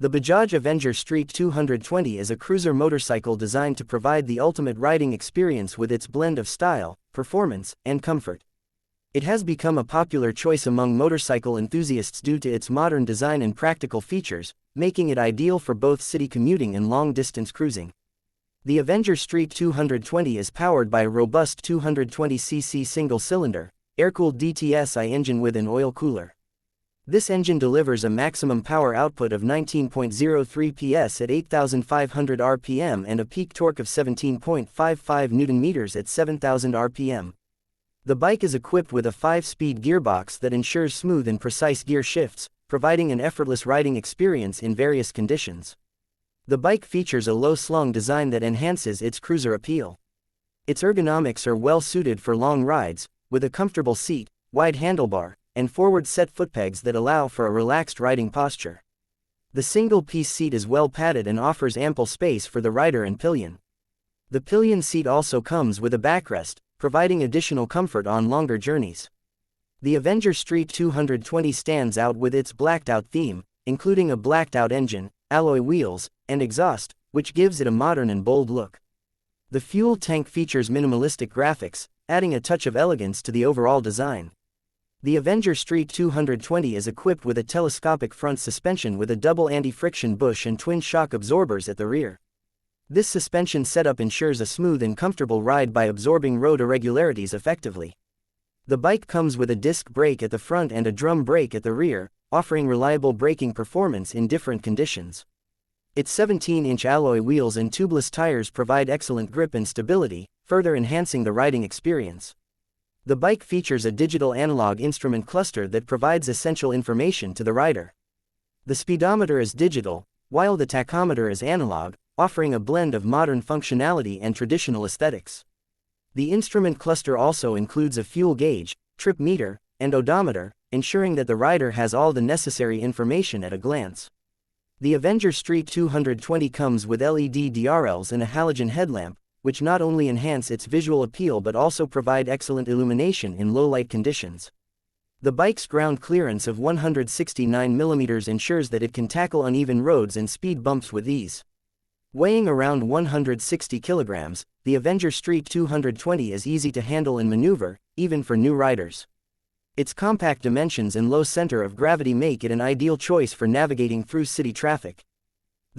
The Bajaj Avenger Street 220 is a cruiser motorcycle designed to provide the ultimate riding experience with its blend of style, performance, and comfort. It has become a popular choice among motorcycle enthusiasts due to its modern design and practical features, making it ideal for both city commuting and long-distance cruising. The Avenger Street 220 is powered by a robust 220cc single-cylinder, air-cooled DTSI engine with an oil cooler. This engine delivers a maximum power output of 19.03 PS at 8,500 RPM and a peak torque of 17.55 Nm at 7,000 RPM. The bike is equipped with a 5-speed gearbox that ensures smooth and precise gear shifts, providing an effortless riding experience in various conditions. The bike features a low-slung design that enhances its cruiser appeal. Its ergonomics are well suited for long rides, with a comfortable seat, wide handlebar, and forward-set footpegs that allow for a relaxed riding posture. The single-piece seat is well padded and offers ample space for the rider and pillion. The pillion seat also comes with a backrest, providing additional comfort on longer journeys. The Avenger Street 220 stands out with its blacked-out theme, including a blacked-out engine, alloy wheels, and exhaust, which gives it a modern and bold look. The fuel tank features minimalistic graphics, adding a touch of elegance to the overall design. The Avenger Street 220 is equipped with a telescopic front suspension with a double anti-friction bush and twin shock absorbers at the rear. This suspension setup ensures a smooth and comfortable ride by absorbing road irregularities effectively. The bike comes with a disc brake at the front and a drum brake at the rear, offering reliable braking performance in different conditions. Its 17-inch alloy wheels and tubeless tires provide excellent grip and stability, further enhancing the riding experience. The bike features a digital analog instrument cluster that provides essential information to the rider. The speedometer is digital, while the tachometer is analog, offering a blend of modern functionality and traditional aesthetics. The instrument cluster also includes a fuel gauge, trip meter, and odometer, ensuring that the rider has all the necessary information at a glance. The Avenger Street 220 comes with LED DRLs and a halogen headlamp, which not only enhance its visual appeal but also provide excellent illumination in low-light conditions. The bike's ground clearance of 169 mm ensures that it can tackle uneven roads and speed bumps with ease. Weighing around 160 kilograms, the Avenger Street 220 is easy to handle and maneuver, even for new riders. Its compact dimensions and low center of gravity make it an ideal choice for navigating through city traffic.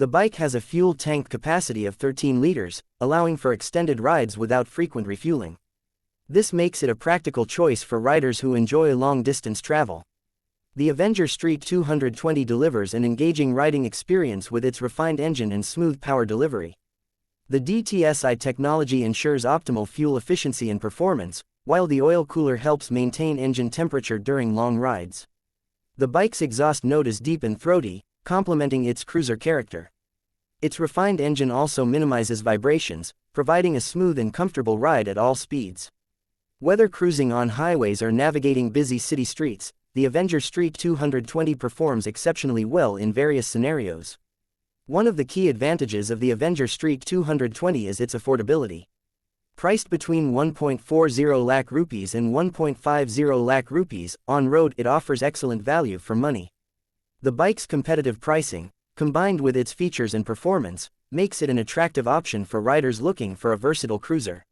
The bike has a fuel tank capacity of 13 liters, allowing for extended rides without frequent refueling. This makes it a practical choice for riders who enjoy long-distance travel. The Avenger Street 220 delivers an engaging riding experience with its refined engine and smooth power delivery. The DTSI technology ensures optimal fuel efficiency and performance, while the oil cooler helps maintain engine temperature during long rides. The bike's exhaust note is deep and throaty, complementing its cruiser character. Its refined engine also minimizes vibrations, providing a smooth and comfortable ride at all speeds. Whether cruising on highways or navigating busy city streets, the Avenger Street 220 performs exceptionally well in various scenarios. One of the key advantages of the Avenger Street 220 is its affordability. Priced between 1.40 lakh rupees and 1.50 lakh rupees, on road it offers excellent value for money. The bike's competitive pricing, combined with its features and performance, makes it an attractive option for riders looking for a versatile cruiser.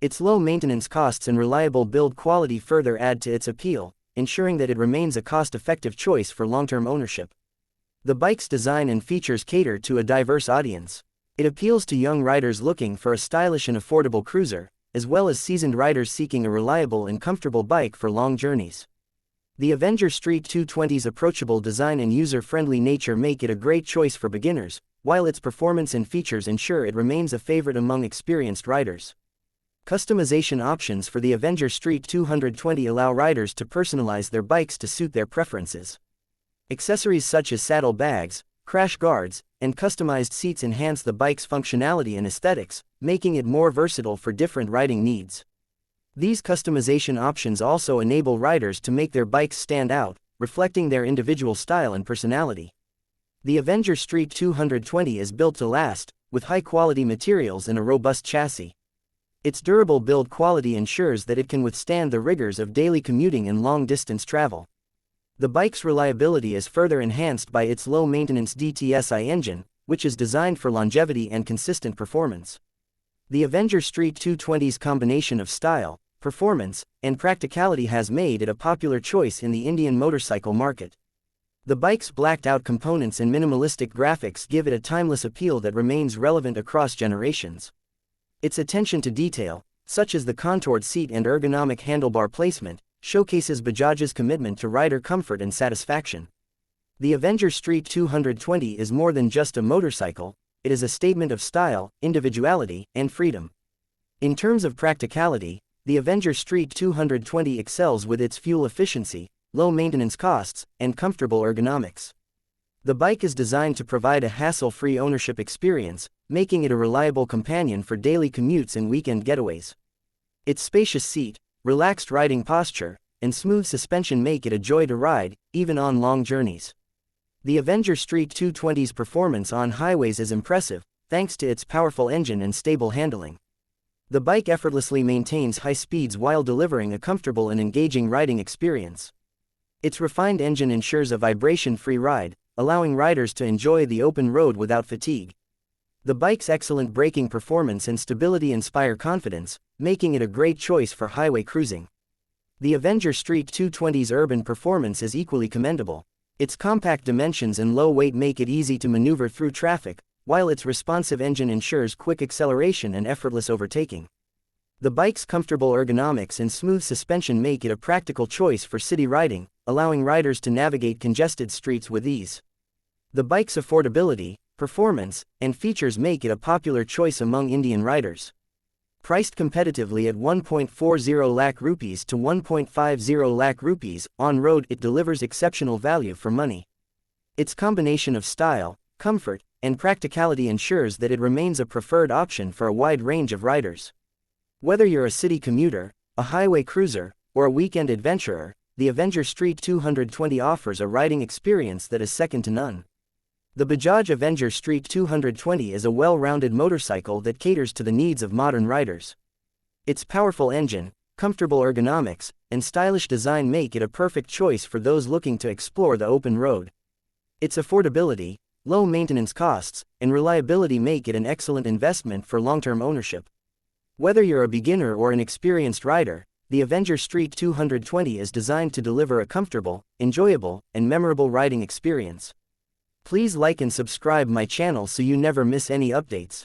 Its low maintenance costs and reliable build quality further add to its appeal, ensuring that it remains a cost-effective choice for long-term ownership. The bike's design and features cater to a diverse audience. It appeals to young riders looking for a stylish and affordable cruiser, as well as seasoned riders seeking a reliable and comfortable bike for long journeys. The Avenger Street 220's approachable design and user-friendly nature make it a great choice for beginners, while its performance and features ensure it remains a favorite among experienced riders. Customization options for the Avenger Street 220 allow riders to personalize their bikes to suit their preferences. Accessories such as saddle bags, crash guards, and customized seats enhance the bike's functionality and aesthetics, making it more versatile for different riding needs. These customization options also enable riders to make their bikes stand out, reflecting their individual style and personality. The Avenger Street 220 is built to last, with high-quality materials and a robust chassis. Its durable build quality ensures that it can withstand the rigors of daily commuting and long-distance travel. The bike's reliability is further enhanced by its low-maintenance DTSI engine, which is designed for longevity and consistent performance. The Avenger Street 220's combination of style, performance, and practicality has made it a popular choice in the Indian motorcycle market. The bike's blacked-out components and minimalistic graphics give it a timeless appeal that remains relevant across generations. Its attention to detail, such as the contoured seat and ergonomic handlebar placement, showcases Bajaj's commitment to rider comfort and satisfaction. The Avenger Street 220 is more than just a motorcycle, it is a statement of style, individuality, and freedom. In terms of practicality, the Avenger Street 220 excels with its fuel efficiency, low maintenance costs, and comfortable ergonomics. The bike is designed to provide a hassle-free ownership experience, making it a reliable companion for daily commutes and weekend getaways. Its spacious seat, relaxed riding posture, and smooth suspension make it a joy to ride, even on long journeys. The Avenger Street 220's performance on highways is impressive, thanks to its powerful engine and stable handling. The bike effortlessly maintains high speeds while delivering a comfortable and engaging riding experience. Its refined engine ensures a vibration-free ride, allowing riders to enjoy the open road without fatigue. The bike's excellent braking performance and stability inspire confidence, making it a great choice for highway cruising. The Avenger Street 220's urban performance is equally commendable. Its compact dimensions and low weight make it easy to maneuver through traffic, while its responsive engine ensures quick acceleration and effortless overtaking. The bike's comfortable ergonomics and smooth suspension make it a practical choice for city riding, allowing riders to navigate congested streets with ease. The bike's affordability, performance, and features make it a popular choice among Indian riders. Priced competitively at 1.40 lakh rupees to 1.50 lakh rupees, on-road it delivers exceptional value for money. Its combination of style, comfort, and practicality ensures that it remains a preferred option for a wide range of riders. Whether you're a city commuter, a highway cruiser, or a weekend adventurer, the Avenger Street 220 offers a riding experience that is second to none. The Bajaj Avenger Street 220 is a well-rounded motorcycle that caters to the needs of modern riders. Its powerful engine, comfortable ergonomics, and stylish design make it a perfect choice for those looking to explore the open road. Its affordability, low maintenance costs, and reliability make it an excellent investment for long-term ownership. Whether you're a beginner or an experienced rider, the Avenger Street 220 is designed to deliver a comfortable, enjoyable, and memorable riding experience. Please like and subscribe my channel so you never miss any updates.